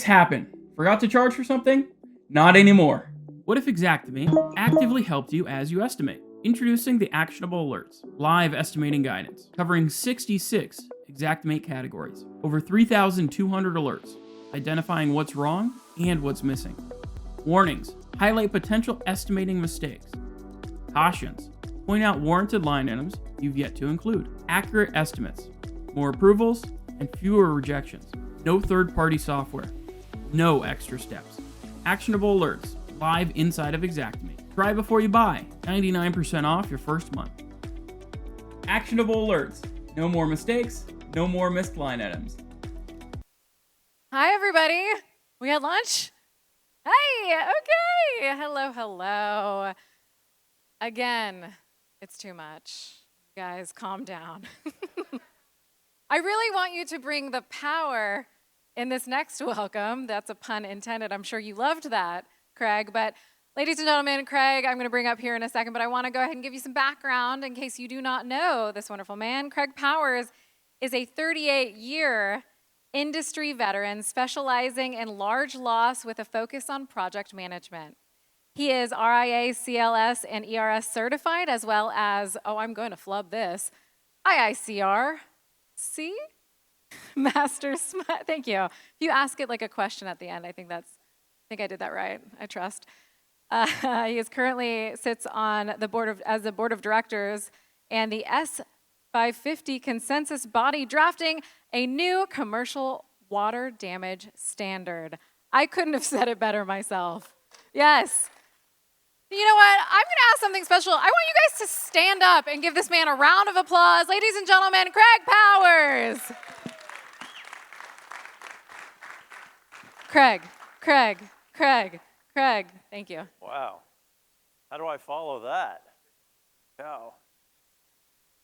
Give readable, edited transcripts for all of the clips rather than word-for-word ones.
happen. Forgot to charge for something? Not anymore. What if Xactimate actively helped you as you estimate? Introducing the Actionable Alerts, live estimating guidance, covering 66 Xactimate categories, over 3,200 alerts, identifying what's wrong and what's missing. Warnings, highlight potential estimating mistakes. Cautions, point out warranted line items you've yet to include. Accurate estimates, more approvals, and fewer rejections. No third-party software, no extra steps. Actionable alerts, live inside of Xactimate. Try before you buy, 99% off your first month. Actionable alerts, no more mistakes, no more missed line items. Hi, everybody. We had lunch? Hey, okay. Hello, hello. Again, it's too much. You guys, calm down. I really want you to bring the power in this next welcome. That's a pun intended. I'm sure you loved that, Craig. But ladies and gentlemen, Craig, I'm going to bring up here in a second, but I want to go ahead and give you some background in case you do not know this wonderful man. Craig Powers is a 38-year industry veteran specializing in large loss with a focus on project management. He is RIA, CLS, and ERS certified, as well as, oh, I'm going to flub this, IICR. See? Masters, thank you. If you ask it like a question at the end, I think I did that right. I trust. He is currently sits on the board of directors and the S550 consensus body drafting a new commercial water damage standard. I couldn't have said it better myself. Yes. You know what? I'm going to ask something special. I want you guys to stand up and give this man a round of applause. Ladies and gentlemen, Craig Powers. Craig. Thank you. Wow. How do I follow that? Wow.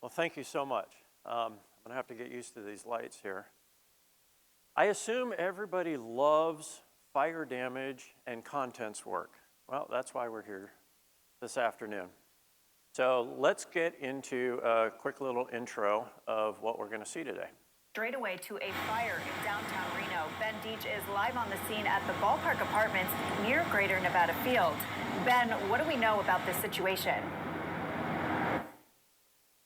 Well, thank you so much. I'm going to have to get used to these lights here. I assume everybody loves fire damage and contents work. Well, that's why we're here this afternoon. So let's get into a quick little intro of what we're going to see today. Straight away to a fire in downtown Reno. Ben Deach is live on the scene at the Ballpark Apartments near Greater Nevada Field. Ben, what do we know about this situation?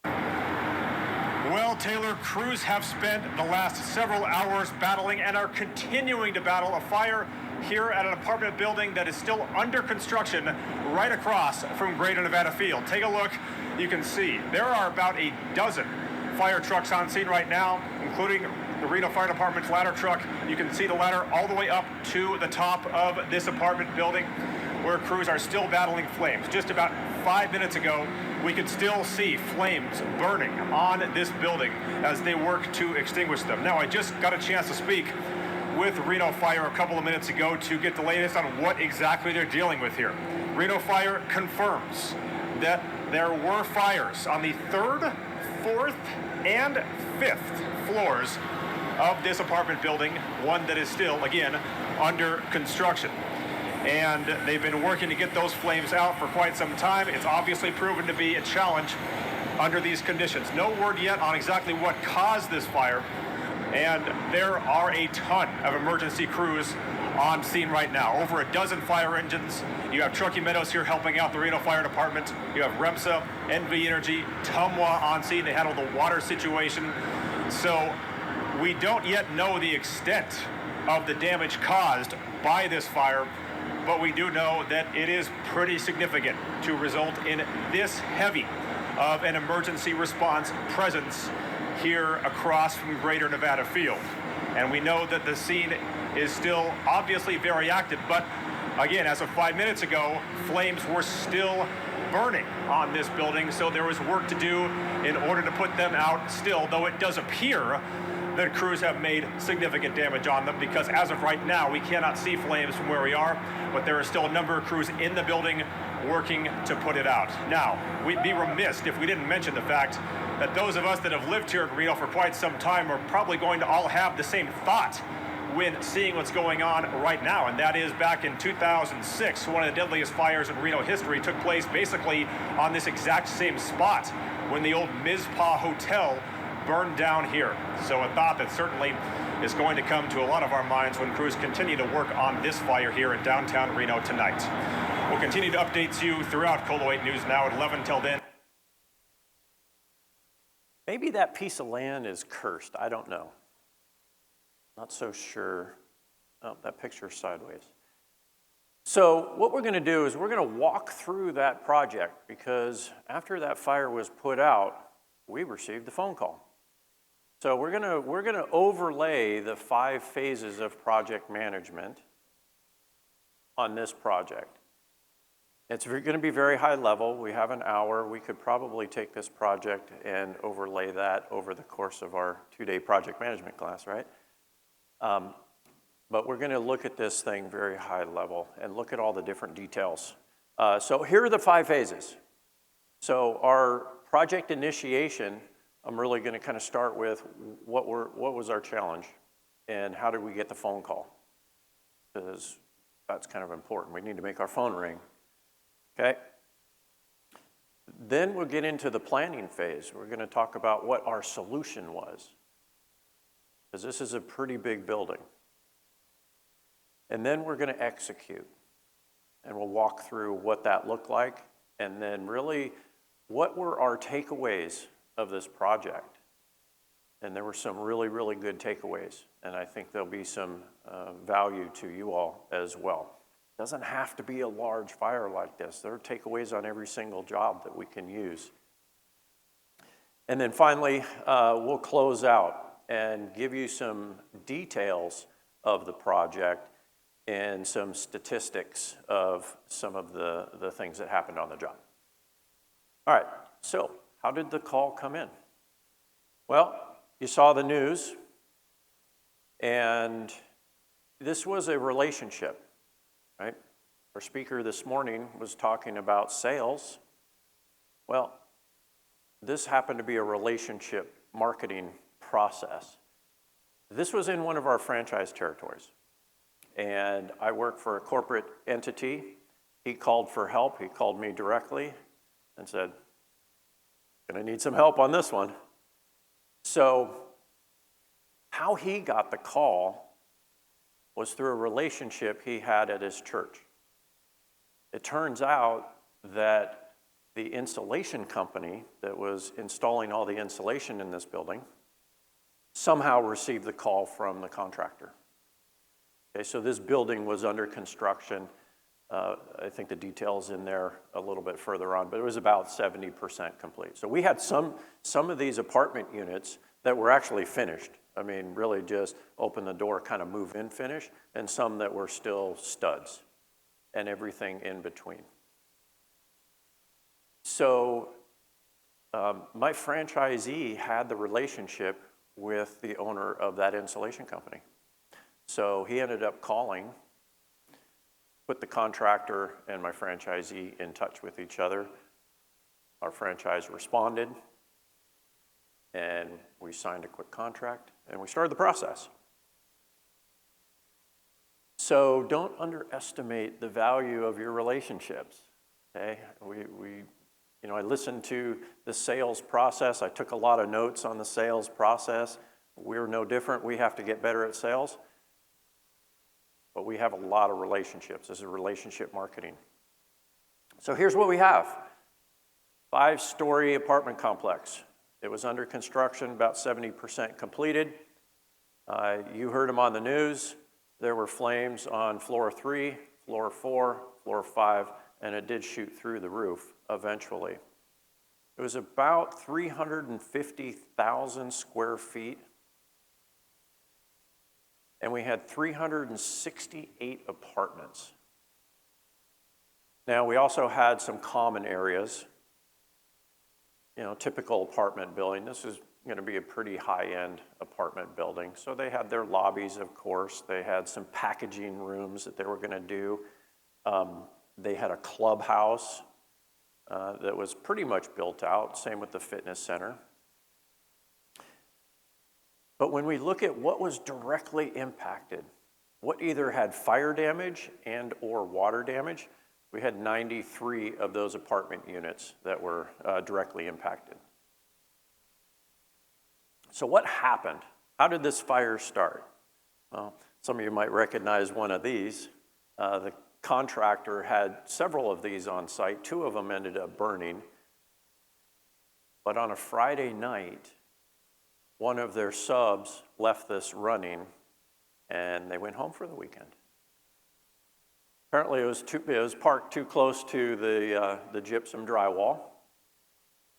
Well, Taylor, crews have spent the last several hours battling and are continuing to battle a fire here at an apartment building that is still under construction right across from Greater Nevada Field. Take a look. You can see there are about a dozen fire trucks on scene right now, including the Reno Fire Department's ladder truck. You can see the ladder all the way up to the top of this apartment building where crews are still battling flames. Just about 5 minutes ago, we could still see flames burning on this building as they work to extinguish them. Now, I just got a chance to speak with Reno Fire a couple of minutes ago to get the latest on what exactly they're dealing with here. Reno Fire confirms that there were fires on the 3rd, 4th, and 5th floors of this apartment building, one that is still, again, under construction. And they've been working to get those flames out for quite some time. It's obviously proven to be a challenge under these conditions. No word yet on exactly what caused this fire, and there are a ton of emergency crews on scene right now. Over a dozen fire engines. You have Truckee Meadows here helping out the Reno Fire Department. You have REMSA, NV Energy, Tumwa on scene. They handle the water situation. So we don't yet know the extent of the damage caused by this fire, but we do know that it is pretty significant to result in this heavy of an emergency response presence here across from Greater Nevada Field. And we know that the scene is still obviously very active, but again, as of 5 minutes ago, flames were still burning on this building, so there was work to do in order to put them out still, though it does appear that crews have made significant damage on them, because as of right now, we cannot see flames from where we are, but there are still a number of crews in the building working to put it out. Now, we'd be remiss if we didn't mention the fact that those of us that have lived here in Reno for quite some time are probably going to all have the same thought when seeing what's going on right now, and that is back in 2006, one of the deadliest fires in Reno history took place basically on this exact same spot when the old Mizpah Hotel burned down here. So a thought that certainly is going to come to a lot of our minds when crews continue to work on this fire here in downtown Reno tonight. We'll continue to update you throughout Colo 8 News Now at 11. Till then. Maybe that piece of land is cursed. I don't know. Not so sure. Oh, that picture's sideways. So what we're going to do is we're going to walk through that project, because after that fire was put out, we received the phone call. So we're going to overlay the 5 phases of project management on this project. It's going to be very high level. We have an hour. We could probably take this project and overlay that over the course of our 2-day project management class, right? But we're going to look at this thing very high level and look at all the different details. So here are the 5 phases. So our project initiation, I'm really going to kind of start with what was our challenge and how did we get the phone call? Because that's kind of important. We need to make our phone ring. Okay? Then we'll get into the planning phase. We're going to talk about what our solution was, because this is a pretty big building. And then we're going to execute, and we'll walk through what that looked like, and then really what were our takeaways of this project. And there were some really, really good takeaways, and I think there'll be some value to you all as well. It doesn't have to be a large fire like this. There are takeaways on every single job that we can use. And then finally, we'll close out and give you some details of the project and some statistics of some of the things that happened on the job. All right, so how did the call come in? Well, you saw the news, and this was a relationship, right? Our speaker this morning was talking about sales. Well, this happened to be a relationship marketing process. This was in one of our franchise territories. And I work for a corporate entity. He called for help. He called me directly and said, "Gonna need some help on this one." So how he got the call was through a relationship he had at his church. It turns out that the installation company that was installing all the insulation in this building somehow received the call from the contractor. Okay, so this building was under construction. I think the details in there a little bit further on, but it was about 70% complete. So we had some of these apartment units that were actually finished. I mean, really just open the door, kind of move in finish, and some that were still studs and everything in between. So my franchisee had the relationship with the owner of that insulation company. So he ended up calling, put the contractor and my franchisee in touch with each other. Our franchise responded, and we signed a quick contract, and we started the process. So don't underestimate the value of your relationships, okay? I listened to the sales process. I took a lot of notes on the sales process. We're no different. We have to get better at sales. But we have a lot of relationships. This is relationship marketing. So here's what we have. 5-story apartment complex. It was under construction, about 70% completed. You heard them on the news. There were flames on floor 3, floor 4, floor 5, and it did shoot through the roof eventually. It was about 350,000 square feet. And we had 368 apartments. Now, we also had some common areas, typical apartment building. This is going to be a pretty high-end apartment building. So they had their lobbies, of course. They had some packaging rooms that they were going to do. They had a clubhouse that was pretty much built out, same with the fitness center. But when we look at what was directly impacted, what either had fire damage and or water damage, we had 93 of those apartment units that were directly impacted. So what happened How did this fire start? Well, some of you might recognize one of these. The contractor had several of these on site. 2 of them ended up burning. But on a Friday night, one of their subs left this running, and they went home for the weekend. Apparently, it was parked too close to the gypsum drywall.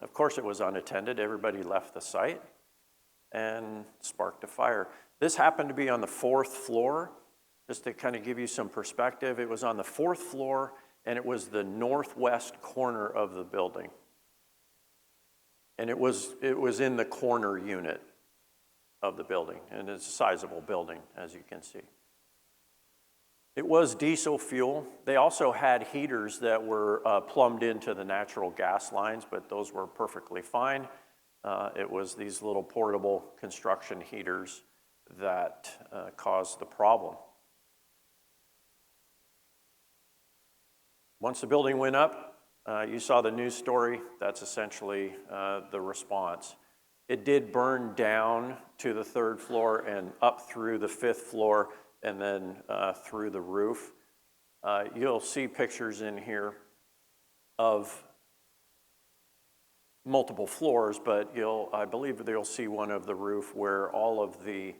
Of course, it was unattended. Everybody left the site and sparked a fire. This happened to be on the 4th floor. Just to kind of give you some perspective, it was on the 4th floor, and it was the northwest corner of the building. And it was in the corner unit of the building, and it's a sizable building, as you can see. It was diesel fuel. They also had heaters that were plumbed into the natural gas lines, but those were perfectly fine. It was these little portable construction heaters that caused the problem. Once the building went up, you saw the news story. That's essentially the response. It did burn down to the 3rd floor and up through the 5th floor and then through the roof. You'll see pictures in here of multiple floors, but I believe you'll see one of the roof where all of the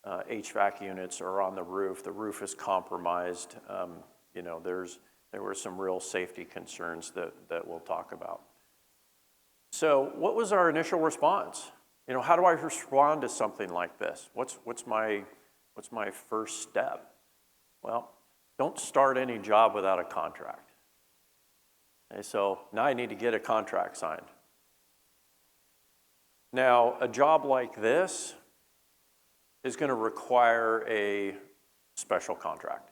HVAC units are on the roof. The roof is compromised. There were some real safety concerns that we'll talk about. So what was our initial response? How do I respond to something like this? What's my first step? Well, don't start any job without a contract. Okay, so now I need to get a contract signed. Now, a job like this is going to require a special contract,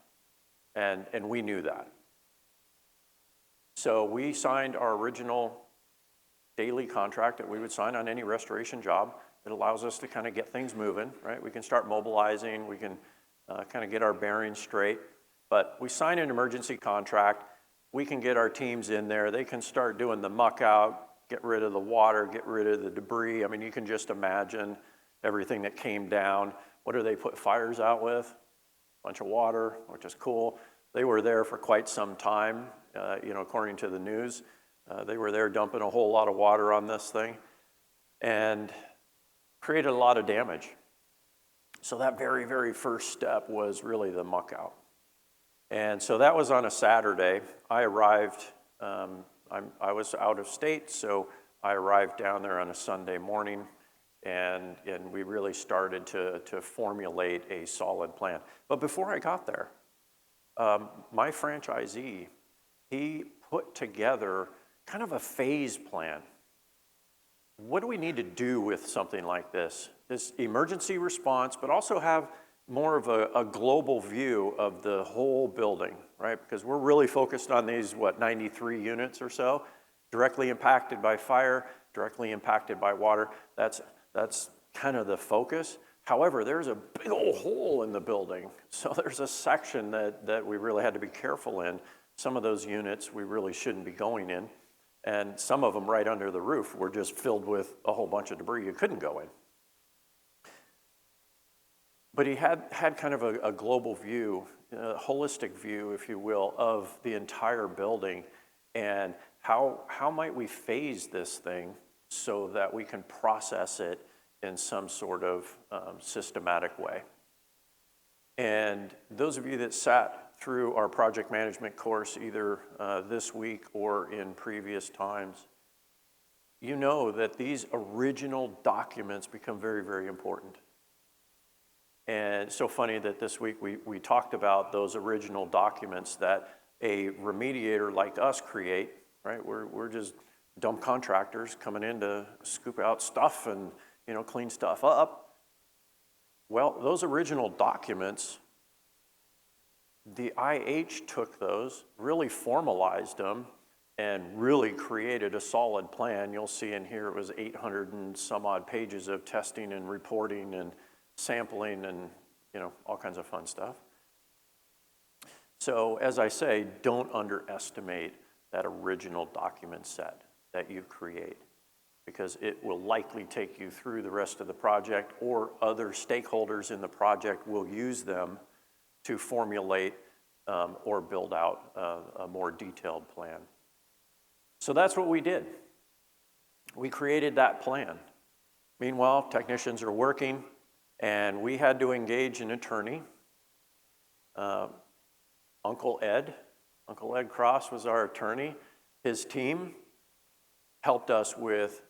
and we knew that. So we signed our original daily contract that we would sign on any restoration job. It allows us to kind of get things moving, right? We can start mobilizing, we can kind of get our bearings straight, but we sign an emergency contract. We can get our teams in there. They can start doing the muck out, get rid of the water, get rid of the debris. I mean, you can just imagine everything that came down. What do they put fires out with? A bunch of water, which is cool. They were there for quite some time, according to the news. They were there dumping a whole lot of water on this thing and created a lot of damage. So that very, very first step was really the muck out. And so that was on a Saturday. I arrived, I was out of state, so I arrived down there on a Sunday morning, and we really started to formulate a solid plan. But before I got there, my franchisee, he put together kind of a phase plan. What do we need to do with something like this? This emergency response, but also have more of a global view of the whole building, right? Because we're really focused on these, 93 units or so, directly impacted by fire, directly impacted by water. That's kind of the focus. However, there's a big old hole in the building. So there's a section that we really had to be careful in. Some of those units we really shouldn't be going in. And some of them right under the roof were just filled with a whole bunch of debris you couldn't go in. But he had kind of a global view, a holistic view, if you will, of the entire building and how might we phase this thing so that we can process it in some sort of systematic way. And those of you that sat through our project management course, either this week or in previous times, you know that these original documents become very, very important. And it's so funny that this week we talked about those original documents that a remediator like us create, right? We're just dumb contractors coming in to scoop out stuff and clean stuff up. Well, those original documents, the IH took those, really formalized them, and really created a solid plan. You'll see in here it was 800 and some odd pages of testing and reporting and sampling and all kinds of fun stuff. So as I say, don't underestimate that original document set that you create, because it will likely take you through the rest of the project, or other stakeholders in the project will use them to formulate or build out a more detailed plan. So that's what we did. We created that plan. Meanwhile, technicians are working, and we had to engage an attorney. Uncle Ed Cross was our attorney. His team helped us with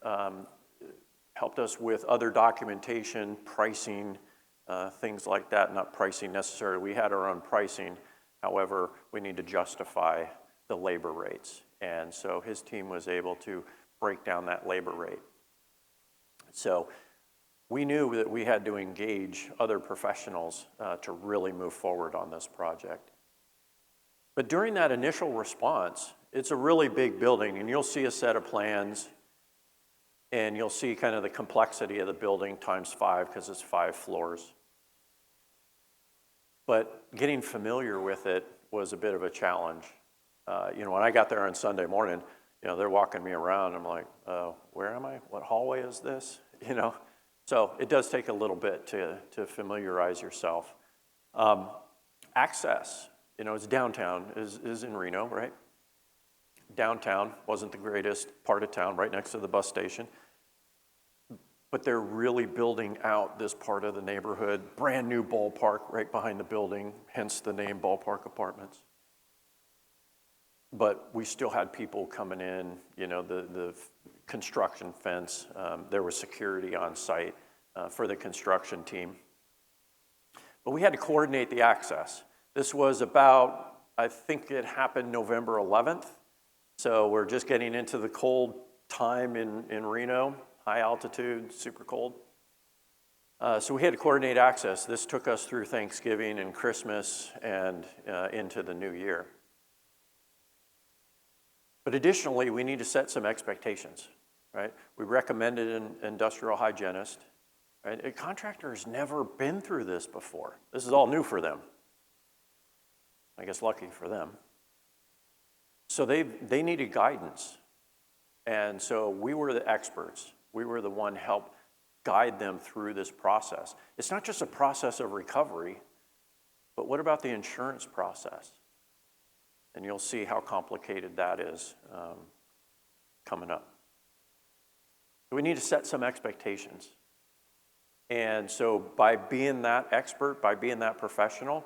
other documentation, pricing, things like that. Not pricing necessarily. We had our own pricing. However, we need to justify the labor rates. And so his team was able to break down that labor rate. So we knew that we had to engage other professionals to really move forward on this project. But during that initial response, it's a really big building, and you'll see a set of plans, and you'll see kind of the complexity of the building times 5, because it's 5 floors. But getting familiar with it was a bit of a challenge. When I got there on Sunday morning, they're walking me around. I'm like, where am I? What hallway is this? So it does take a little bit to familiarize yourself. Access, it's downtown, is in Reno, right? Downtown wasn't the greatest part of town, right next to the bus station. But they're really building out this part of the neighborhood, brand new ballpark right behind the building, hence the name Ballpark Apartments. But we still had people coming in, the construction fence. There was security on site for the construction team. But we had to coordinate the access. This was about, I think it happened November 11th. So we're just getting into the cold time in Reno, high altitude, super cold. So we had to coordinate access. This took us through Thanksgiving and Christmas and into the new year. But additionally, we need to set some expectations, right? We recommended an industrial hygienist, right? A contractor has never been through this before. This is all new for them. I guess lucky for them. So they needed guidance. And so we were the experts. We were the one help guide them through this process. It's not just a process of recovery, but what about the insurance process? And you'll see how complicated that is coming up. We need to set some expectations. And so by being that expert, by being that professional,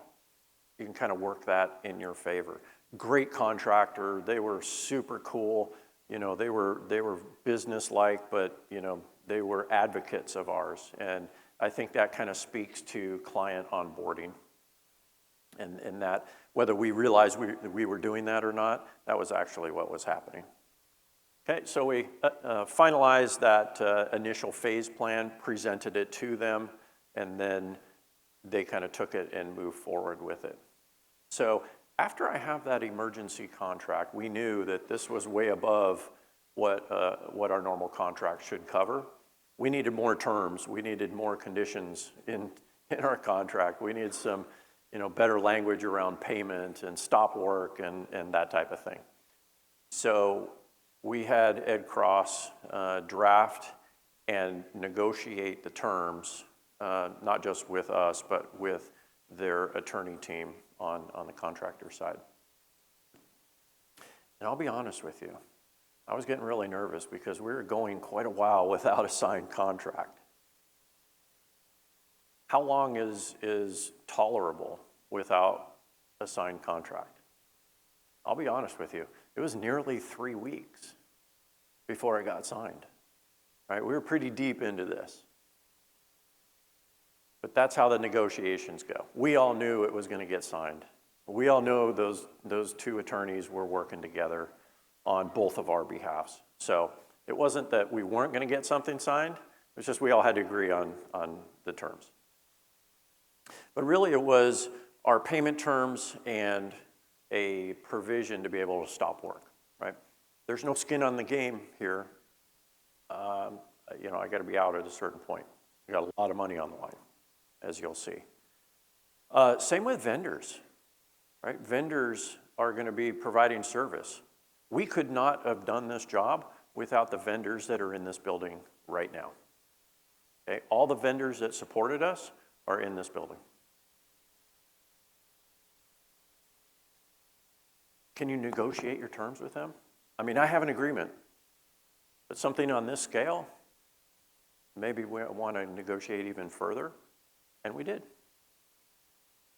you can kind of work that in your favor. Great contractor, they were super cool. They were business-like, but they were advocates of ours. And I think that kind of speaks to client onboarding. And that, whether we realized we were doing that or not, that was actually what was happening. Okay, so we finalized that initial phase plan, presented it to them, and then they kind of took it and moved forward with it. So after I have that emergency contract, we knew that this was way above what our normal contract should cover. We needed more terms. We needed more conditions in our contract. We needed some better language around payment and stop work and that type of thing. So we had Ed Cross draft and negotiate the terms, not just with us, but with their attorney team on the contractor side. And I'll be honest with you, I was getting really nervous because we were going quite a while without a signed contract. How long is tolerable without a signed contract? I'll be honest with you, it was nearly 3 weeks before it got signed. Right? We were pretty deep into this. But that's how the negotiations go. We all knew it was going to get signed. We all knew those two attorneys were working together on both of our behalves. So it wasn't that we weren't going to get something signed. It was just we all had to agree on the terms. But really it was our payment terms and a provision to be able to stop work, right? There's no skin on the game here. I got to be out at a certain point. I got a lot of money on the line, as you'll see. Same with vendors, right? Vendors are going to be providing service. We could not have done this job without the vendors that are in this building right now. Okay, all the vendors that supported us are in this building. Can you negotiate your terms with them? I mean, I have an agreement, but something on this scale, maybe we want to negotiate even further, and we did.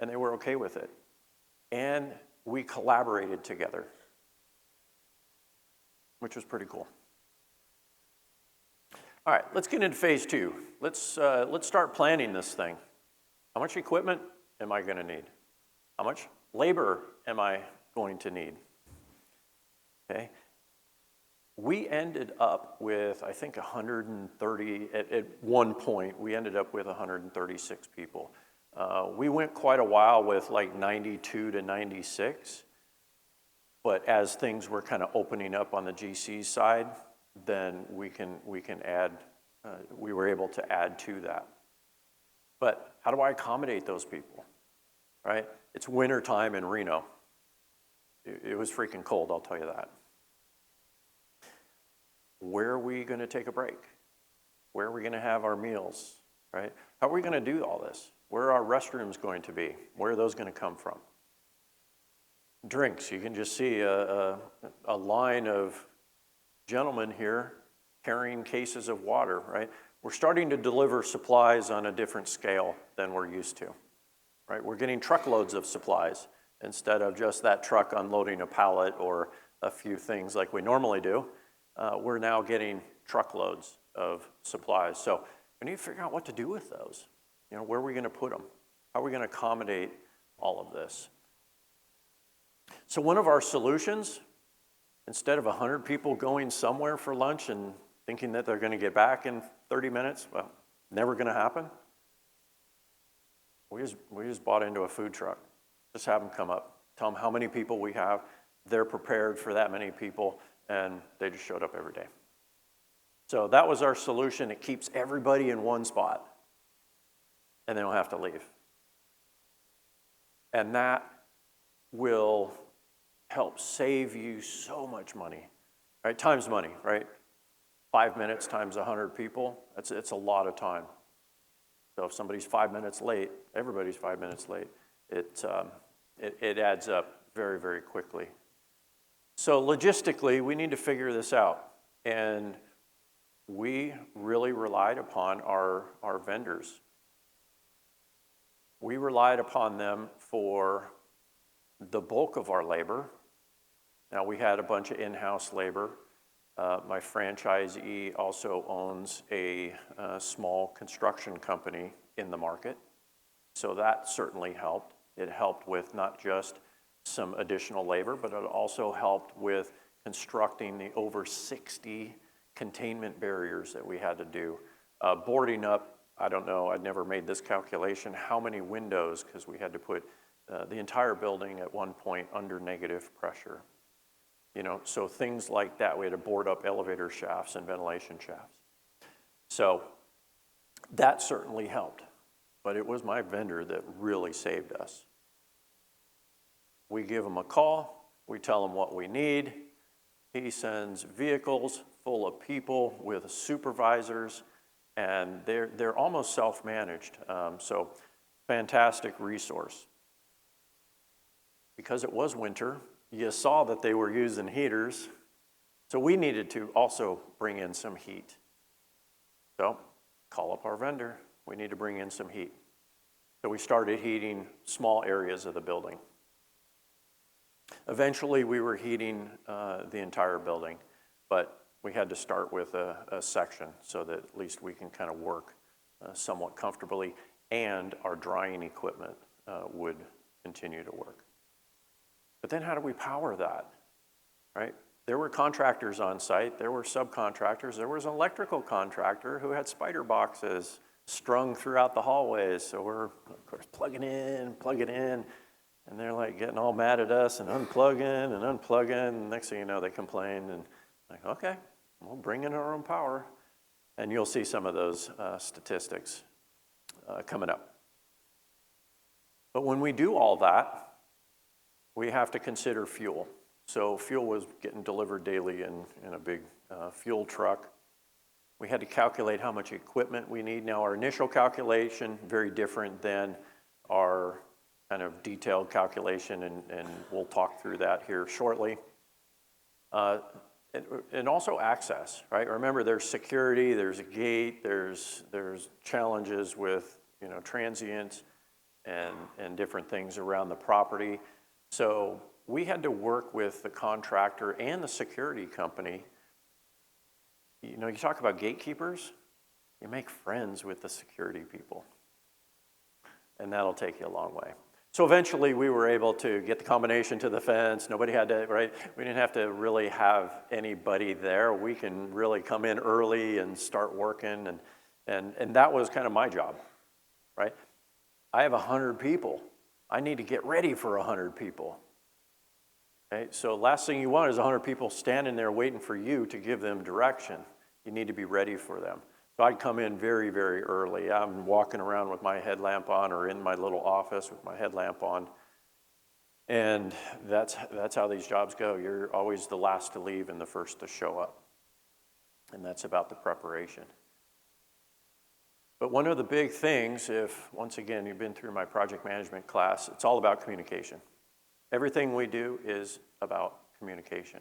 And they were okay with it. And we collaborated together, which was pretty cool. All right, let's get into phase two. Let's start planning this thing. How much equipment am I going to need? How much labor am I going to need? Okay. We ended up with, I think, 130, at one point, we ended up with 136 people. We went quite a while with like 92 to 96, but as things were kind of opening up on the GC side, then we can add, we were able to add to that. But how do I accommodate those people, right? It's winter time in Reno. It was freaking cold, I'll tell you that. Where are we going to take a break? Where are we going to have our meals, right? How are we going to do all this? Where are our restrooms going to be? Where are those going to come from? Drinks, you can just see a line of gentlemen here carrying cases of water, right? We're starting to deliver supplies on a different scale than we're used to, right? We're getting truckloads of supplies instead of just that truck unloading a pallet or a few things like we normally do. We're now getting truckloads of supplies. So we need to figure out what to do with those. You know, where are we going to put them? How are we going to accommodate all of this? So one of our solutions, instead of 100 people going somewhere for lunch and thinking that they're going to get back in 30 minutes, well, never going to happen. We just bought into a food truck. Just have them come up, tell them how many people we have. They're prepared for that many people, and they just showed up every day. So that was our solution. It keeps everybody in one spot, and they don't have to leave. And that will help save you so much money, right? Time's money, right? 5 minutes times 100 people, it's a lot of time. So if somebody's 5 minutes late, everybody's 5 minutes late, it adds up very, very quickly. So logistically, we need to figure this out. And we really relied upon our vendors. We relied upon them for the bulk of our labor. Now, we had a bunch of in-house labor. My franchisee also owns a small construction company in the market. So that certainly helped. It helped with not just some additional labor, but it also helped with constructing the over 60 containment barriers that we had to do. Boarding up, I don't know, I'd never made this calculation, how many windows, because we had to put the entire building at one point under negative pressure. You know, so things like that, we had to board up elevator shafts and ventilation shafts. So that certainly helped, but it was my vendor that really saved us. We give him a call, we tell him what we need. He sends vehicles full of people with supervisors, and they're almost self-managed. So fantastic resource. Because it was winter, you saw that they were using heaters, so we needed to also bring in some heat. So call up our vendor, we need to bring in some heat. So we started heating small areas of the building. Eventually we were heating the entire building, but we had to start with a section so that at least we can kind of work somewhat comfortably, and our drying equipment would continue to work. But then how do we power that, right? There were contractors on site, there were subcontractors, there was an electrical contractor who had spider boxes strung throughout the hallways. So we're, of course, plugging in, and they're like getting all mad at us and unplugging. And next thing you know, they complain and like, okay, we'll bring in our own power. And you'll see some of those statistics coming up. But when we do all that, we have to consider fuel. So fuel was getting delivered daily in a big fuel truck. We had to calculate how much equipment we need. Now our initial calculation, very different than our kind of detailed calculation, and we'll talk through that here shortly. And also access, right? Remember, there's security, there's a gate, there's challenges with, you know, transients and different things around the property. So we had to work with the contractor and the security company. You know, you talk about gatekeepers, you make friends with the security people, and that'll take you a long way. So eventually we were able to get the combination to the fence. Nobody had to, right? We didn't have to really have anybody there. We can really come in early and start working, and that was kind of my job, right? I have 100 people. I need to get ready for 100 people. Okay? So last thing you want is 100 people standing there waiting for you to give them direction. You need to be ready for them. So I'd come in very, very early. I'm walking around with my headlamp on or in my little office with my headlamp on. And that's how these jobs go. You're always the last to leave and the first to show up. And that's about the preparation. But one of the big things, if, once again, you've been through my project management class, it's all about communication. Everything we do is about communication.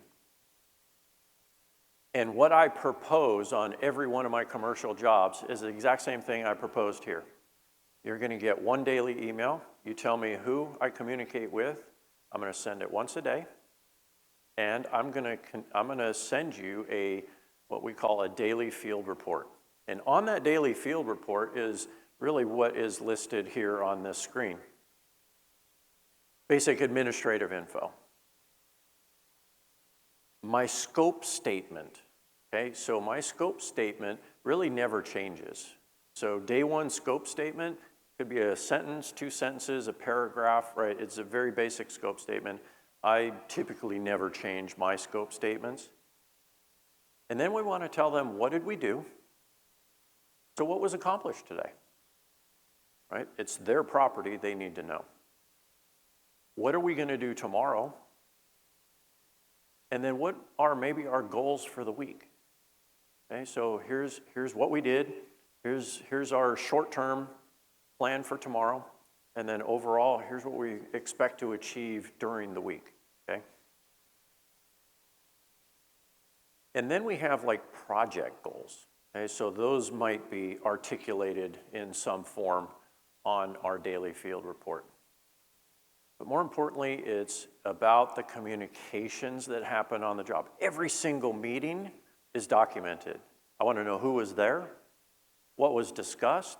And what I propose on every one of my commercial jobs is the exact same thing I proposed here. You're going to get one daily email. You tell me who I communicate with. I'm going to send it once a day. And I'm going to send you what we call a daily field report. And on that daily field report is really what is listed here on this screen. Basic administrative info. My scope statement, okay? So my scope statement really never changes. So day one scope statement could be a sentence, 2 sentences, a paragraph, right? It's a very basic scope statement. I typically never change my scope statements. And then we want to tell them, what did we do? So what was accomplished today, right? It's their property, they need to know. What are we going to do tomorrow? And then what are maybe our goals for the week? Okay, so here's what we did. Here's our short-term plan for tomorrow. And then overall, here's what we expect to achieve during the week, okay? And then we have like project goals, okay? So those might be articulated in some form on our daily field report. But more importantly, it's about the communications that happen on the job. Every single meeting is documented. I want to know who was there, what was discussed,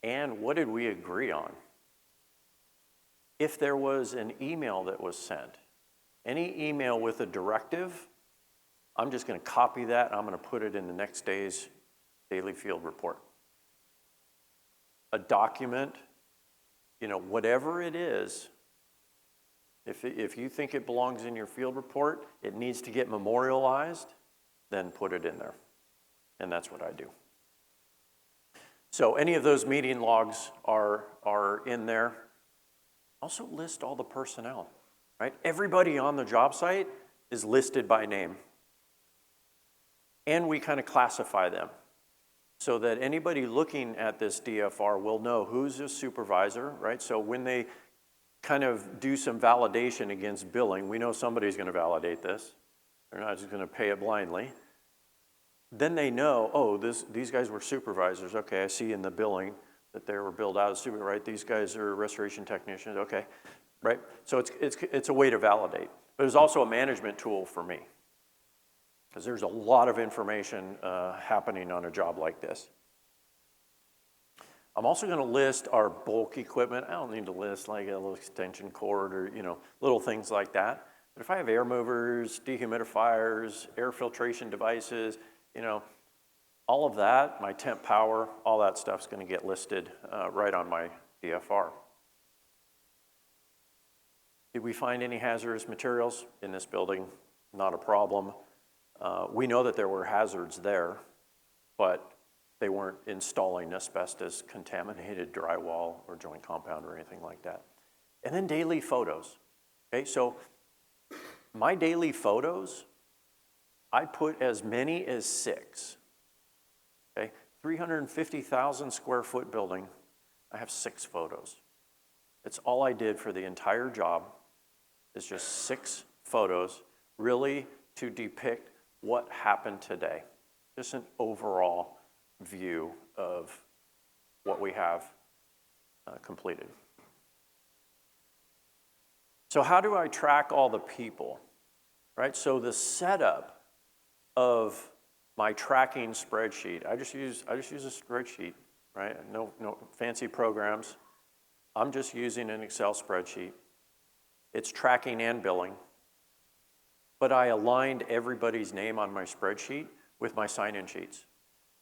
and what did we agree on. If there was an email that was sent, any email with a directive, I'm just going to copy that and I'm going to put it in the next day's daily field report. A document, you know, whatever it is, if you think it belongs in your field report, it needs to get memorialized, then put it in there. And that's what I do. So any of those meeting logs are in there. Also list all the personnel, right? Everybody on the job site is listed by name. And we kind of classify them so that anybody looking at this DFR will know who's a supervisor, right? So when they kind of do some validation against billing, we know somebody's going to validate this. They're not just going to pay it blindly. Then they know, oh, these guys were supervisors. Okay, I see in the billing that they were billed out as supervisors, right? These guys are restoration technicians. Okay, right? So it's a way to validate. But it's also a management tool for me because there's a lot of information happening on a job like this. I'm also going to list our bulk equipment. I don't need to list like a little extension cord or, you know, little things like that. But if I have air movers, dehumidifiers, air filtration devices, you know, all of that, my temp power, all that stuff's going to get listed right on my DFR. Did we find any hazardous materials in this building? Not a problem. We know that there were hazards there, but they weren't installing asbestos contaminated drywall or joint compound or anything like that. And then daily photos. Okay, so My daily photos, I put as many as 6. Okay, 350,000 square foot building, I have 6 photos. It's all I did for the entire job, is just 6 photos, really to depict what happened today. Just an overall view of what we have completed. So how do I track all the people, right? So the setup of my tracking spreadsheet, I just use a spreadsheet, right? No fancy programs. I'm just using an Excel spreadsheet. It's tracking and billing, but I aligned everybody's name on my spreadsheet with my sign-in sheets.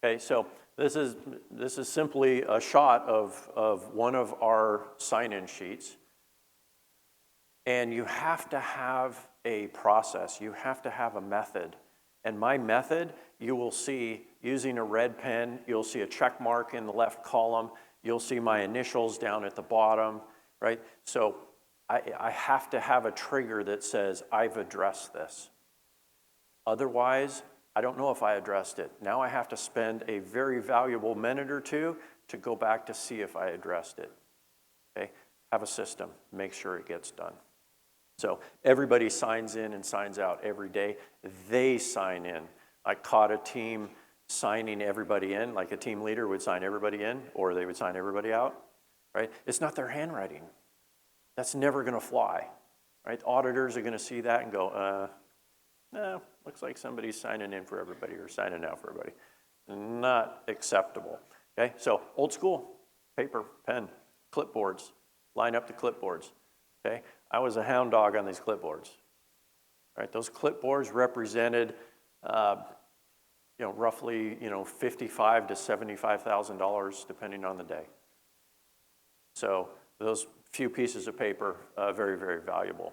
Okay, so this is simply a shot of one of our sign-in sheets. And you have to have a process. You have to have a method. And my method, you will see using a red pen, you'll see a check mark in the left column. You'll see my initials down at the bottom, right? So I have to have a trigger that says, I've addressed this. Otherwise, I don't know if I addressed it. Now I have to spend a very valuable minute or two to go back to see if I addressed it. Okay? Have a system. Make sure it gets done. So everybody signs in and signs out every day. They sign in. I caught a team signing everybody in, like a team leader would sign everybody in, or they would sign everybody out, right? It's not their handwriting. That's never gonna fly, right? Auditors are gonna see that and go, no, looks like somebody's signing in for everybody or signing out for everybody. Not acceptable, okay? So old school, paper, pen, clipboards, line up the clipboards, okay? I was a hound dog on these clipboards, right? Those clipboards represented, roughly, $55,000 to $75,000 depending on the day. So those few pieces of paper, very, very valuable.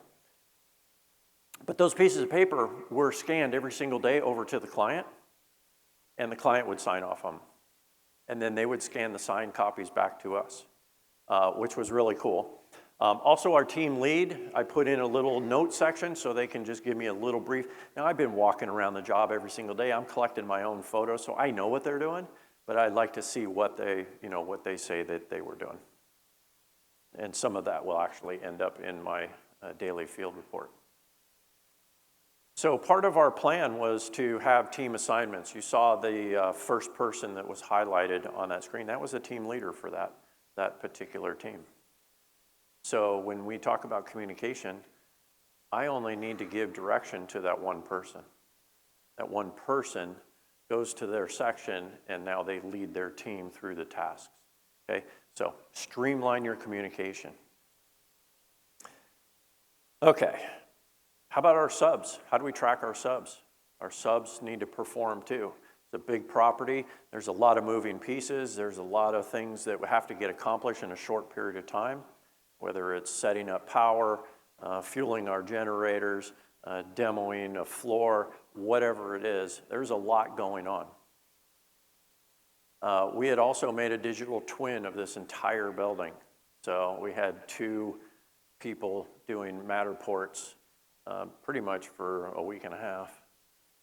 But those pieces of paper were scanned every single day over to the client, and the client would sign off on them. And then they would scan the signed copies back to us, which was really cool. Also, our team lead, I put in a little note section so they can just give me a little brief. Now, I've been walking around the job every single day. I'm collecting my own photos, so I know what they're doing, but I'd like to see what they say that they were doing. And some of that will actually end up in my daily field report. So part of our plan was to have team assignments. You saw the first person that was highlighted on that screen. That was a team leader for that particular team. So when we talk about communication, I only need to give direction to that one person. That one person goes to their section, and now they lead their team through the tasks, okay? So streamline your communication. Okay, how about our subs? How do we track our subs? Our subs need to perform too. It's a big property. There's a lot of moving pieces. There's a lot of things that have to get accomplished in a short period of time, whether it's setting up power, fueling our generators, demoing a floor, whatever it is. There's a lot going on. We had also made a digital twin of this entire building. So we had 2 people doing Matterports pretty much for a week and a half.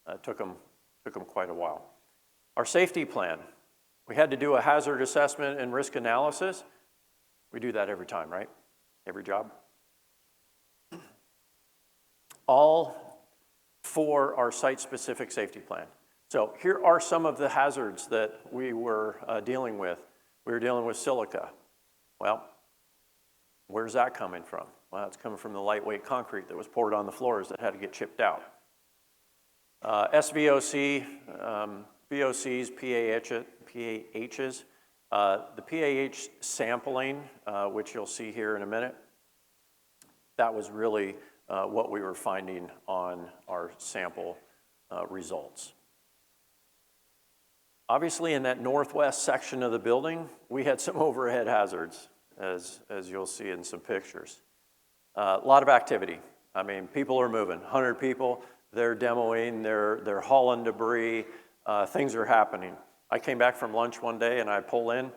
It took them quite a while. Our safety plan. We had to do a hazard assessment and risk analysis. We do that every time, right? Every job. All for our site-specific safety plan. So here are some of the hazards that we were dealing with. We were dealing with silica. Well, where's that coming from? Well, it's coming from the lightweight concrete that was poured on the floors that had to get chipped out. SVOC, VOCs, PAHs. The PAH sampling, which you'll see here in a minute, that was really what we were finding on our sample results. Obviously, in that northwest section of the building, we had some overhead hazards, as you'll see in some pictures. A lot of activity. I mean, people are moving. 100 people, they're demoing, they're hauling debris, things are happening. I came back from lunch one day and I pull in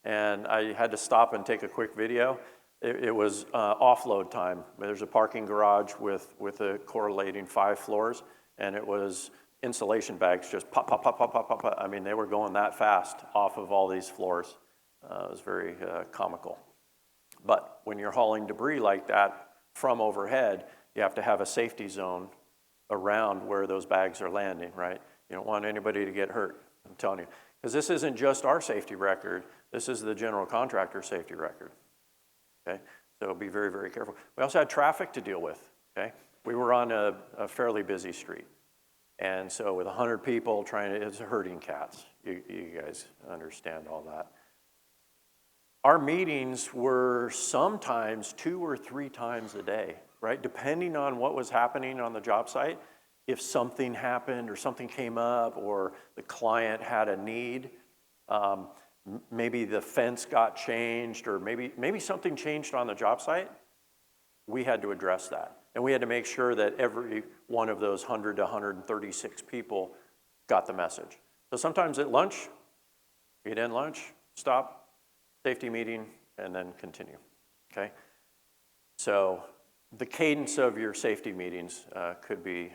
and I had to stop and take a quick video. it was offload time. There's a parking garage with a correlating 5 floors, and it was insulation bags just pop, pop, pop, pop, pop, pop, pop. I mean, they were going that fast off of all these floors. It was very comical. But when you're hauling debris like that from overhead, you have to have a safety zone around where those bags are landing, right? You don't want anybody to get hurt, I'm telling you. Because this isn't just our safety record, this is the general contractor safety record, okay? So be very, very careful. We also had traffic to deal with, okay? We were on a fairly busy street. And so with 100 people it's herding cats. You guys understand all that. Our meetings were sometimes 2 or 3 times a day, right? Depending on what was happening on the job site. If something happened or something came up or the client had a need, maybe the fence got changed or maybe something changed on the job site, we had to address that. And we had to make sure that every one of those 100 to 136 people got the message. So sometimes at lunch, we'd end lunch, stop, safety meeting, and then continue, okay? So the cadence of your safety meetings could be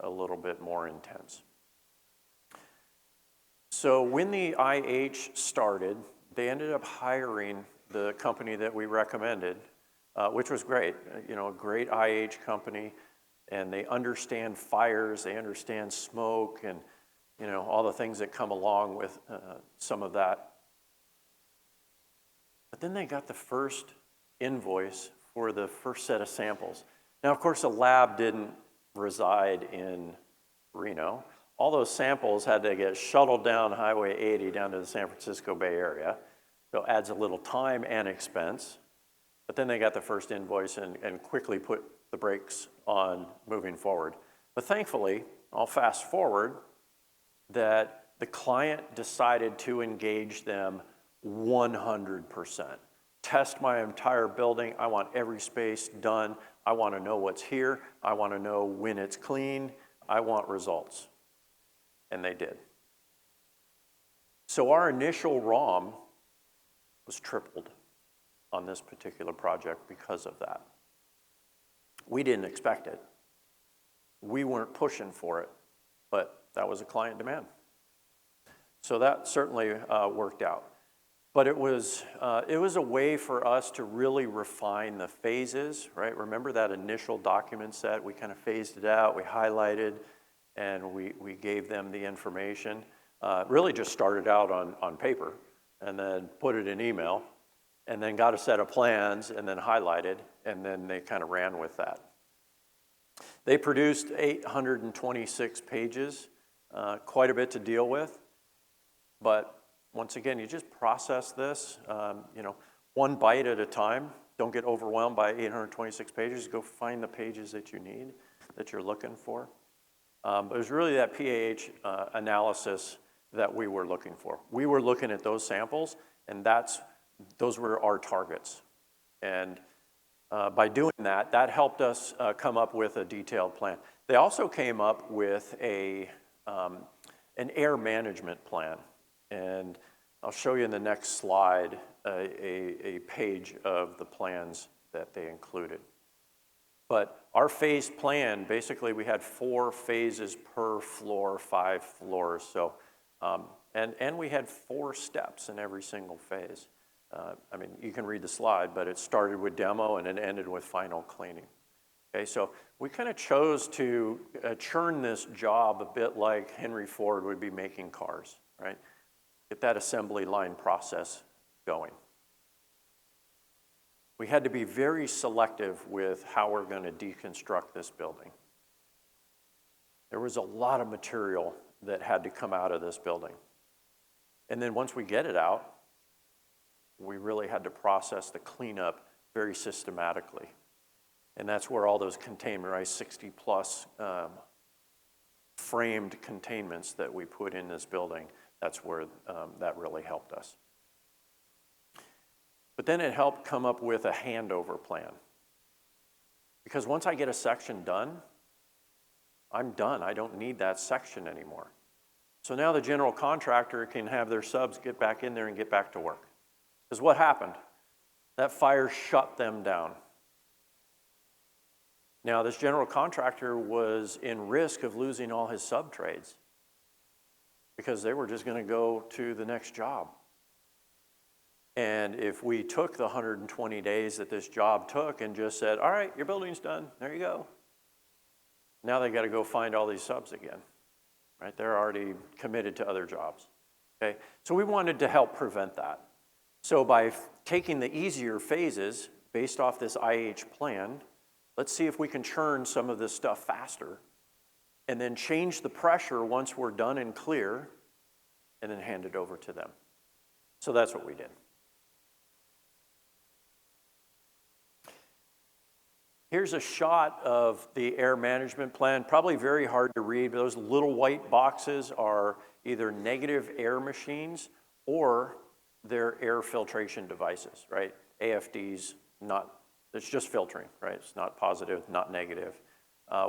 a little bit more intense. So when the IH started, they ended up hiring the company that we recommended, which was great, a great IH company, and they understand fires, they understand smoke, and all the things that come along with some of that. But then they got the first invoice for the first set of samples. Now, of course, the lab didn't reside in Reno. All those samples had to get shuttled down Highway 80 down to the San Francisco Bay Area. So it adds a little time and expense. But then they got the first invoice and quickly put the brakes on moving forward. But thankfully, I'll fast forward, that the client decided to engage them 100%. Test my entire building. I want every space done. I want to know what's here. I want to know when it's clean. I want results. And they did. So our initial ROM was tripled on this particular project because of that. We didn't expect it. We weren't pushing for it, but that was a client demand. So that certainly worked out. But it was a way for us to really refine the phases, right? Remember that initial document set? We kind of phased it out, we highlighted, and we gave them the information. Really just started out on paper, and then put it in email, and then got a set of plans, and then highlighted, and then they kind of ran with that. They produced 826 pages, quite a bit to deal with, but once again, you just process this, one bite at a time. Don't get overwhelmed by 826 pages. Go find the pages that you need, that you're looking for. But it was really that PAH analysis that we were looking for. We were looking at those samples, and those were our targets. And by doing that, that helped us come up with a detailed plan. They also came up with an air management plan. And I'll show you in the next slide a page of the plans that they included. But our phase plan, basically we had 4 phases per floor, 5 floors. So, and we had 4 steps in every single phase. I mean, you can read the slide, but it started with demo and it ended with final cleaning. Okay, so we kind of chose to churn this job a bit like Henry Ford would be making cars, right? Get that assembly line process going. We had to be very selective with how we're going to deconstruct this building. There was a lot of material that had to come out of this building. And then once we get it out, we really had to process the cleanup very systematically. And that's where all those containment, right, 60 plus framed containments that we put in this building, that's where that really helped us. But then it helped come up with a handover plan. Because once I get a section done, I'm done. I don't need that section anymore. So now the general contractor can have their subs get back in there and get back to work. Because what happened? That fire shut them down. Now, this general contractor was in risk of losing all his sub-trades because they were just going to go to the next job. And if we took the 120 days that this job took and just said, all right, your building's done, there you go. Now they got to go find all these subs again, right? They're already committed to other jobs, okay? So we wanted to help prevent that. So by taking the easier phases based off this IH plan, let's see if we can churn some of this stuff faster and then change the pressure once we're done and clear and then hand it over to them. So that's what we did. Here's a shot of the air management plan. Probably very hard to read, but those little white boxes are either negative air machines or they're air filtration devices, right? AFDs, it's just filtering, right? It's not positive, not negative.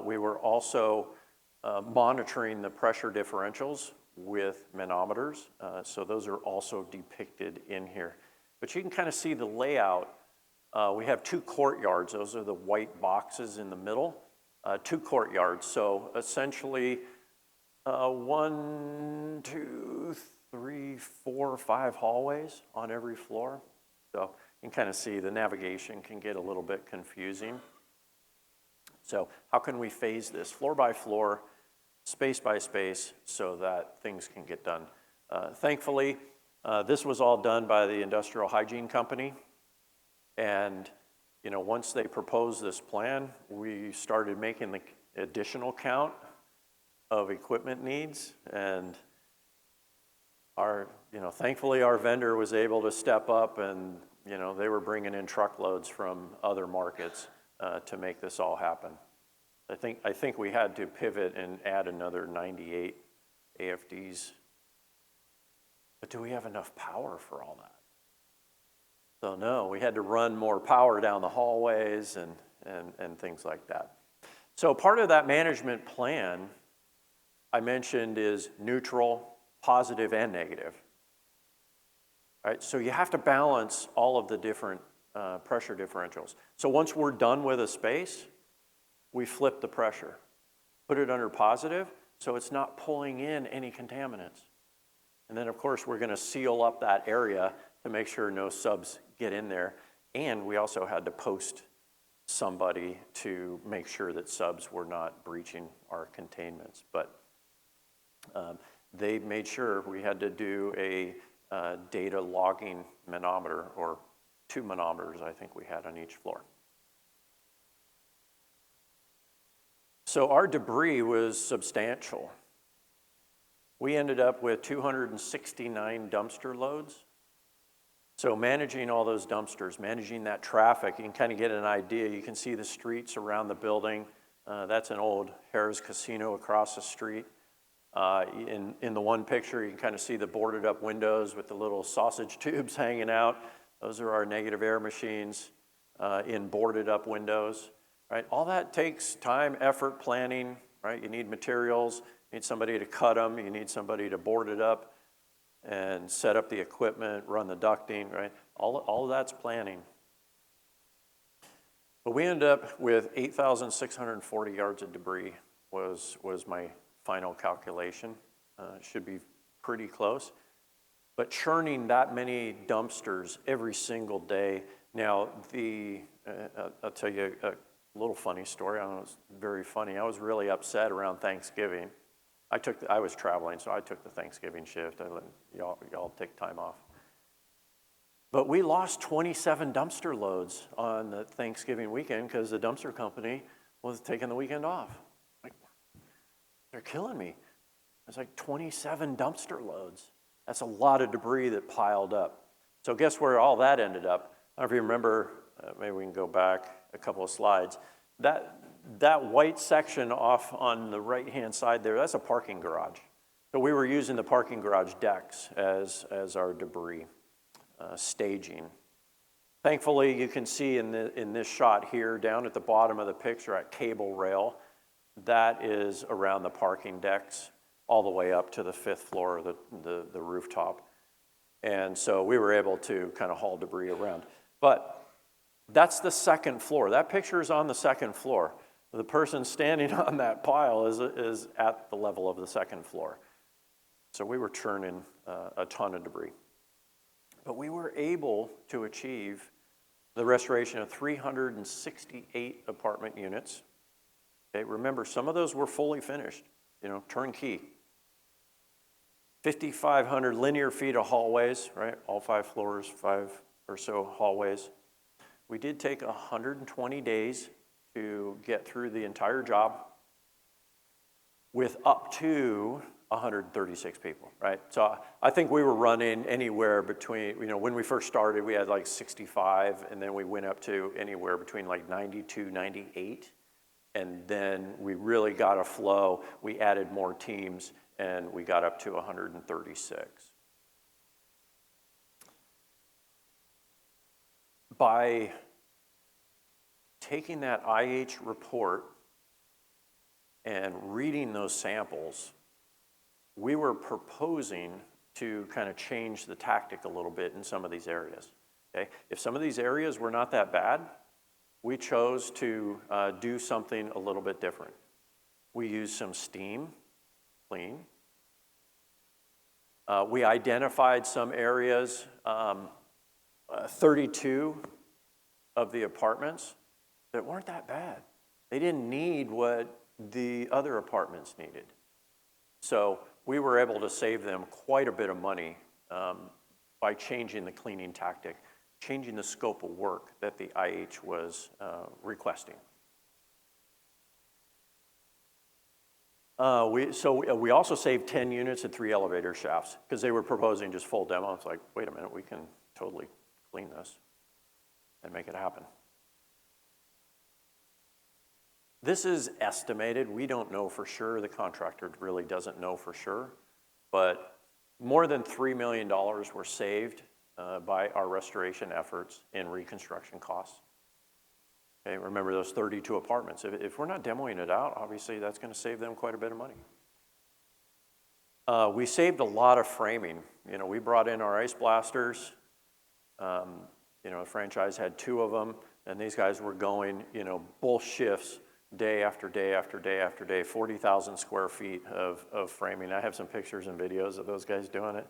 We were also monitoring the pressure differentials with manometers, so those are also depicted in here. But you can kind of see the layout. We have 2 courtyards. Those are the white boxes in the middle. 2 courtyards. So essentially 1, 2, 3, 4, 5 hallways on every floor. So you can kind of see the navigation can get a little bit confusing. So how can we phase this floor by floor, space by space, so that things can get done? Thankfully, this was all done by the Industrial Hygiene Company. And, you know, once they proposed this plan, we started making the additional count of equipment needs. And thankfully our vendor was able to step up and, you know, they were bringing in truckloads from other markets to make this all happen. I think we had to pivot and add another 98 AFDs. But do we have enough power for all that? So no, we had to run more power down the hallways and things like that. So part of that management plan I mentioned is neutral, positive, and negative. All right, so you have to balance all of the different pressure differentials. So once we're done with a space, we flip the pressure, put it under positive, so it's not pulling in any contaminants. And then of course we're gonna seal up that area to make sure no subs get in there. And we also had to post somebody to make sure that subs were not breaching our containments. But they made sure we had to do a data logging manometer, or 2 manometers I think we had on each floor. So our debris was substantial. We ended up with 269 dumpster loads. So managing all those dumpsters, managing that traffic, you can kind of get an idea. You can see the streets around the building. That's an old Harrah's Casino across the street. In the one picture, you can kind of see the boarded up windows with the little sausage tubes hanging out. Those are our negative air machines in boarded up windows, right? All that takes time, effort, planning, right? You need materials, you need somebody to cut them, you need somebody to board it up and set up the equipment, run the ducting, right? All of that's planning. But we ended up with 8,640 yards of debris was my final calculation. It should be pretty close. But churning that many dumpsters every single day. Now, I'll tell you a little funny story. I don't know, it's very funny. I was really upset around Thanksgiving. I was traveling, so I took the Thanksgiving shift. I let y'all take time off. But we lost 27 dumpster loads on the Thanksgiving weekend because the dumpster company was taking the weekend off. Like, they're killing me. It's like 27 dumpster loads. That's a lot of debris that piled up. So guess where all that ended up? I don't know if you remember, maybe we can go back a couple of slides. That white section off on the right-hand side there, that's a parking garage. So we were using the parking garage decks as our debris staging. Thankfully, you can see in this shot here, down at the bottom of the picture at cable rail, that is around the parking decks all the way up to the 5th floor of the rooftop. And so we were able to kind of haul debris around. But that's the second floor. That picture is on the second floor. The person standing on that pile is at the level of the second floor. So we were churning a ton of debris. But we were able to achieve the restoration of 368 apartment units. Okay, remember, some of those were fully finished, turnkey. 5,500 linear feet of hallways, right? All 5 floors, 5 or so hallways. We did take 120 days to get through the entire job with up to 136 people, right? So I think we were running anywhere between, when we first started, we had like 65, and then we went up to anywhere between like 92, 98. And then we really got a flow. We added more teams, and we got up to 136. By taking that IH report and reading those samples, we were proposing to kind of change the tactic a little bit in some of these areas. Okay? If some of these areas were not that bad, we chose to do something a little bit different. We used some steam clean. We identified some areas, 32 of the apartments that weren't that bad. They didn't need what the other apartments needed. So we were able to save them quite a bit of money by changing the cleaning tactic, changing the scope of work that the IH was requesting. We also saved 10 units and 3 elevator shafts because they were proposing just full demo. It's like, wait a minute, we can totally clean this and make it happen. This is estimated. We don't know for sure. The contractor really doesn't know for sure. But more than $3 million were saved by our restoration efforts in reconstruction costs. Okay, remember those 32 apartments. If we're not demoing it out, obviously that's going to save them quite a bit of money. We saved a lot of framing. We brought in our ice blasters. The franchise had 2 of them, and these guys were going, both shifts, day after day after day after day, 40,000 square feet of framing. I have some pictures and videos of those guys doing it.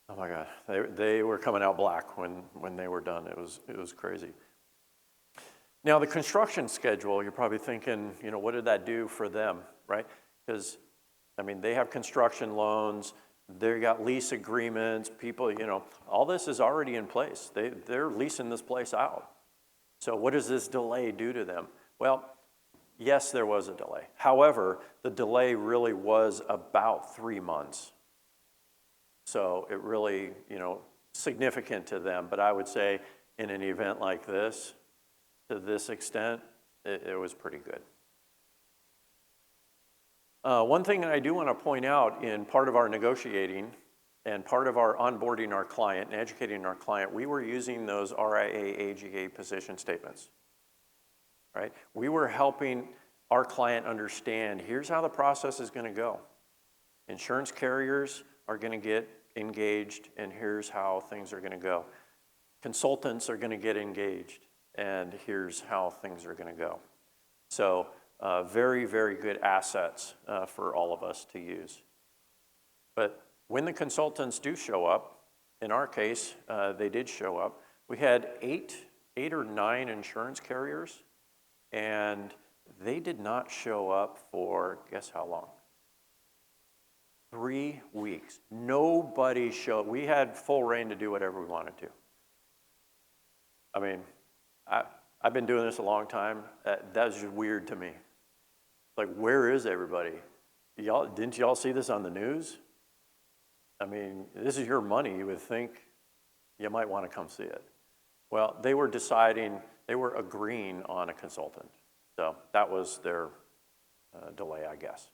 Oh my God, they were coming out black when they were done. It was crazy. Now the construction schedule, you're probably thinking, what did that do for them, right? Because, they have construction loans, they got lease agreements, people, all this is already in place. They're leasing this place out. So what does this delay do to them? Well, yes, there was a delay. However, the delay really was about 3 months. So it really, significant to them. But I would say in an event like this, to this extent, it was pretty good. One thing that I do want to point out in part of our negotiating and part of our onboarding our client and educating our client, we were using those RIA AGA position statements, right? We were helping our client understand, here's how the process is going to go. Insurance carriers are going to get engaged, and here's how things are going to go. Consultants are going to get engaged, and here's how things are going to go. So very, very good assets for all of us to use. But when the consultants do show up, in our case, they did show up. We had eight or nine insurance carriers, and they did not show up for, guess how long? 3 weeks. Nobody showed. We had full reign to do whatever we wanted to. I've been doing this a long time. That's just weird to me. Like, where is everybody? Didn't y'all see this on the news? This is your money. You would think you might want to come see it. Well, they were agreeing on a consultant. So that was their delay, I guess.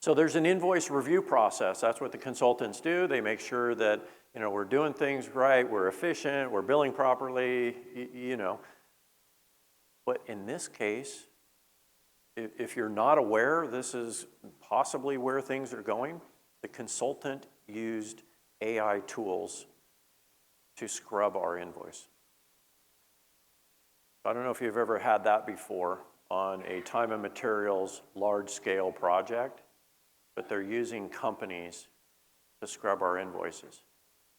So there's an invoice review process. That's what the consultants do. They make sure that we're doing things right, we're efficient, we're billing properly, But in this case, if you're not aware this is possibly where things are going, the consultant used AI tools to scrub our invoice. I don't know if you've ever had that before on a time and materials large-scale project, but they're using companies to scrub our invoices.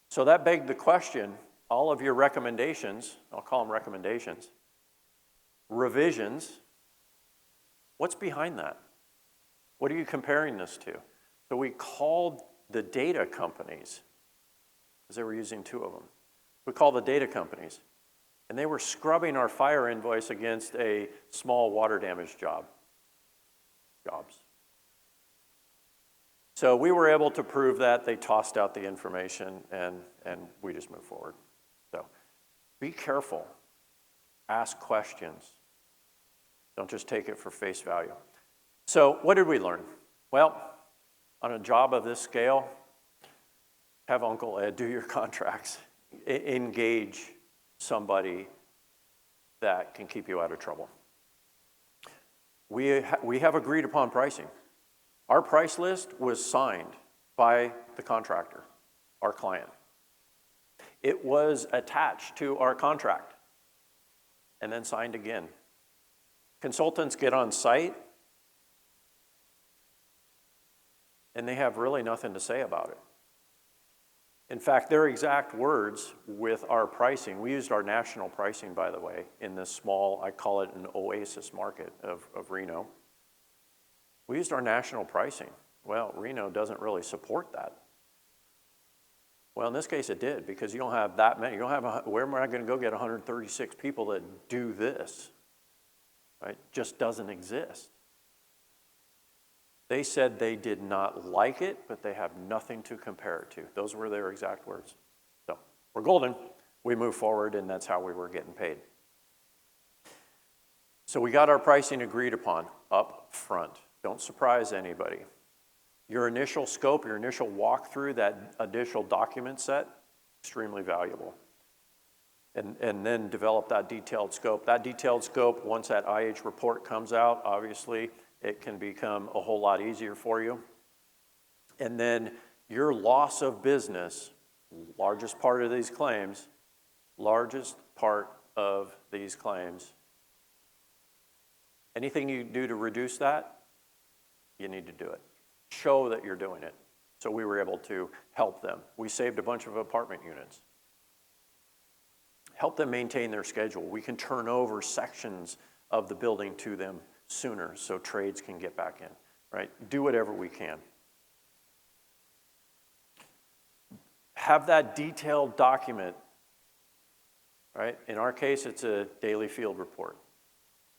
So that begged the question, all of your recommendations, I'll call them recommendations, revisions, what's behind that? What are you comparing this to? So we called the data companies, because they were using 2 of them. We called the data companies, and they were scrubbing our fire invoice against a small water damage jobs. So we were able to prove that. They tossed out the information, and we just moved forward. So be careful. Ask questions. Don't just take it for face value. So what did we learn? Well, on a job of this scale, have Uncle Ed do your contracts. Engage somebody that can keep you out of trouble. We have agreed upon pricing. Our price list was signed by the contractor, our client. It was attached to our contract and then signed again. Consultants get on site and they have really nothing to say about it. In fact, their exact words with our pricing, we used our national pricing, by the way, in this small, I call it an oasis market of Reno. We used our national pricing. Well, Reno doesn't really support that. Well, in this case it did, because you don't have that many. You don't have, where am I going to go get 136 people that do this? Right? Just doesn't exist. They said they did not like it, but they have nothing to compare it to. Those were their exact words. So we're golden. We move forward, and that's how we were getting paid. So we got our pricing agreed upon up front. Don't surprise anybody. Your initial scope, your initial walkthrough, that initial document set, extremely valuable. And then develop that detailed scope. That detailed scope, once that IH report comes out, obviously, it can become a whole lot easier for you. And then your loss of business, largest part of these claims, anything you do to reduce that, you need to do it. Show that you're doing it. So we were able to help them. We saved a bunch of apartment units. Help them maintain their schedule. We can turn over sections of the building to them sooner so trades can get back in, right? Do whatever we can. Have that detailed document, right? In our case, it's a daily field report.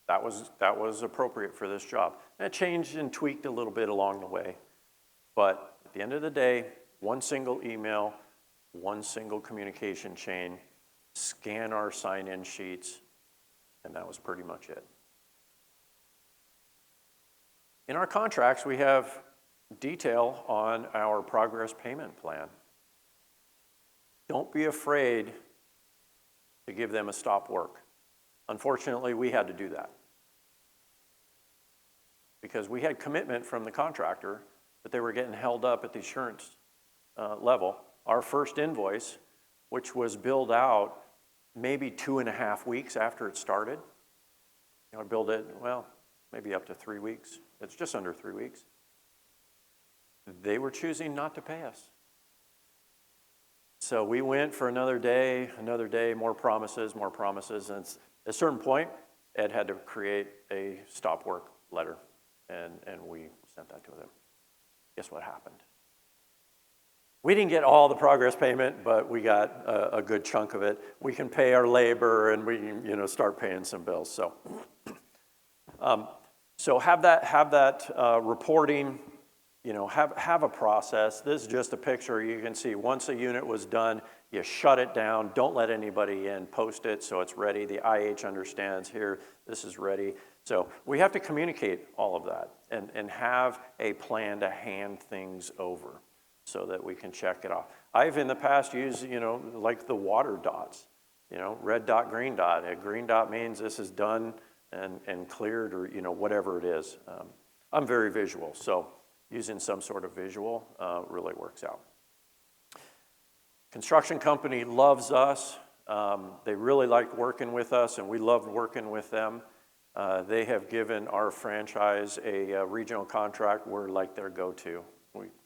That was appropriate for this job. And it changed and tweaked a little bit along the way. But at the end of the day, one single email, one single communication chain, scan our sign-in sheets, and that was pretty much it. In our contracts, we have detail on our progress payment plan. Don't be afraid to give them a stop work. Unfortunately, we had to do that because we had commitment from the contractor that they were getting held up at the assurance level. Our first invoice, which was billed out maybe 2.5 weeks after it started. I billed it, well, maybe up to 3 weeks. It's just under 3 weeks. They were choosing not to pay us. So we went for another day, more promises, and at a certain point, Ed had to create a stop work letter, and we sent that to them. Guess what happened? We didn't get all the progress payment, but we got a good chunk of it. We can pay our labor, and we can, start paying some bills. So have that reporting. Have a process. This is just a picture. You can see once a unit was done, you shut it down. Don't let anybody in. Post it so it's ready. The IH understands here. This is ready. So we have to communicate all of that and have a plan to hand things over so that we can check it off. I've in the past used, like the water dots, red dot, green dot. A green dot means this is done and cleared or, whatever it is. I'm very visual, so using some sort of visual really works out. Construction company loves us. They really like working with us, and we love working with them. They have given our franchise a regional contract. We're like their go-to.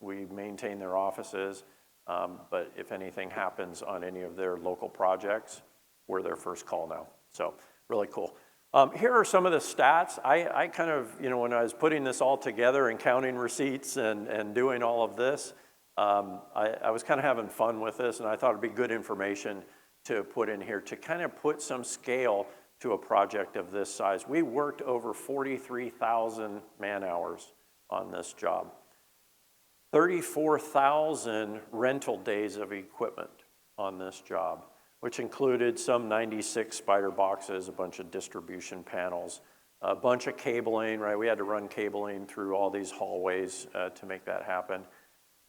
We maintain their offices, but if anything happens on any of their local projects, we're their first call now. So really cool. Here are some of the stats. I kind of, when I was putting this all together and counting receipts and doing all of this, I was kind of having fun with this, and I thought it'd be good information to put in here to kind of put some scale to a project of this size. We worked over 43,000 man-hours on this job. 34,000 rental days of equipment on this job, which included some 96 spider boxes, a bunch of distribution panels, a bunch of cabling, right? We had to run cabling through all these hallways to make that happen.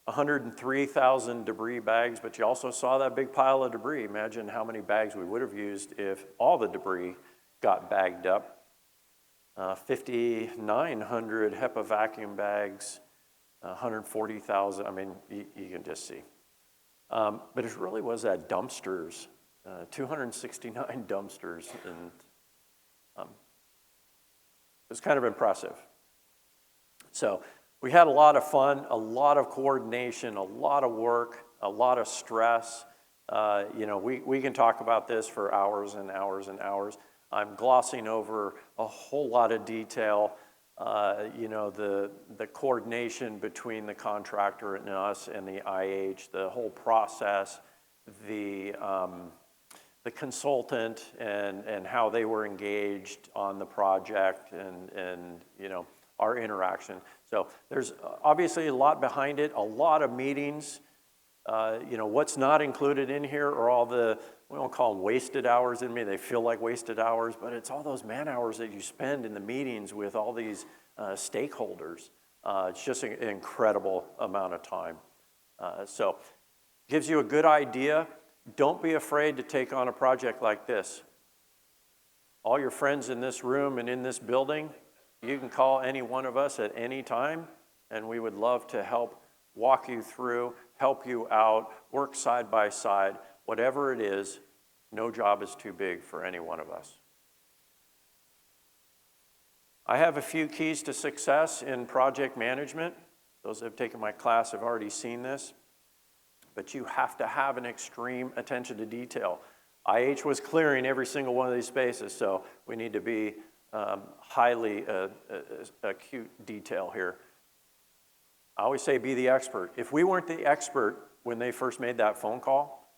103,000 debris bags, but you also saw that big pile of debris. Imagine how many bags we would have used if all the debris got bagged up. 5,900 HEPA vacuum bags, 140,000, I mean, you can just see. But it really was at dumpsters, 269 dumpsters, and it was kind of impressive. So we had a lot of fun, a lot of coordination, a lot of work, a lot of stress. We can talk about this for hours and hours and hours. I'm glossing over a whole lot of detail. The coordination between the contractor and us and the IH, the whole process, the consultant and how they were engaged on the project and our interaction. So there's obviously a lot behind it, a lot of meetings. What's not included in here are all the, we won't call them wasted hours in me, they feel like wasted hours, but it's all those man hours that you spend in the meetings with all these stakeholders. It's just an incredible amount of time. So gives you a good idea. Don't be afraid to take on a project like this. All your friends in this room and in this building, you can call any one of us at any time, and we would love to help walk you through, help you out, work side by side. Whatever it is, no job is too big for any one of us. I have a few keys to success in project management. Those that have taken my class have already seen this, but you have to have an extreme attention to detail. IH was clearing every single one of these spaces, so we need to be highly acute detail here. I always say be the expert. If we weren't the expert when they first made that phone call,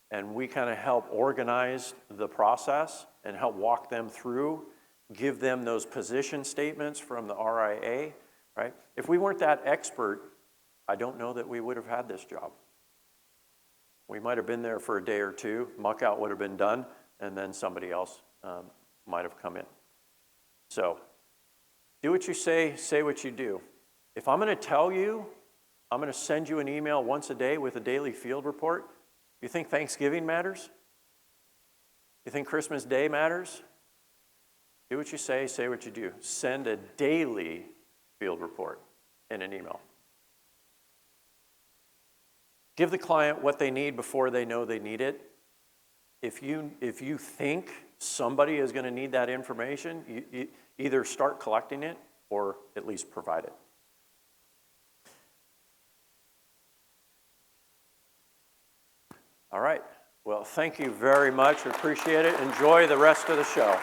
and we kind of help organize the process and help walk them through, give them those position statements from the RIA, right? If we weren't that expert, I don't know that we would have had this job. We might have been there for a day or two, muck out would have been done, and then somebody else might have come in. So do what you say what you do. If I'm going to tell you, I'm going to send you an email once a day with a daily field report, you think Thanksgiving matters? You think Christmas Day matters? Do what you say what you do. Send a daily field report in an email. Give the client what they need before they know they need it. If you think somebody is going to need that information, you either start collecting it or at least provide it. All right. Well, thank you very much. Appreciate it. Enjoy the rest of the show.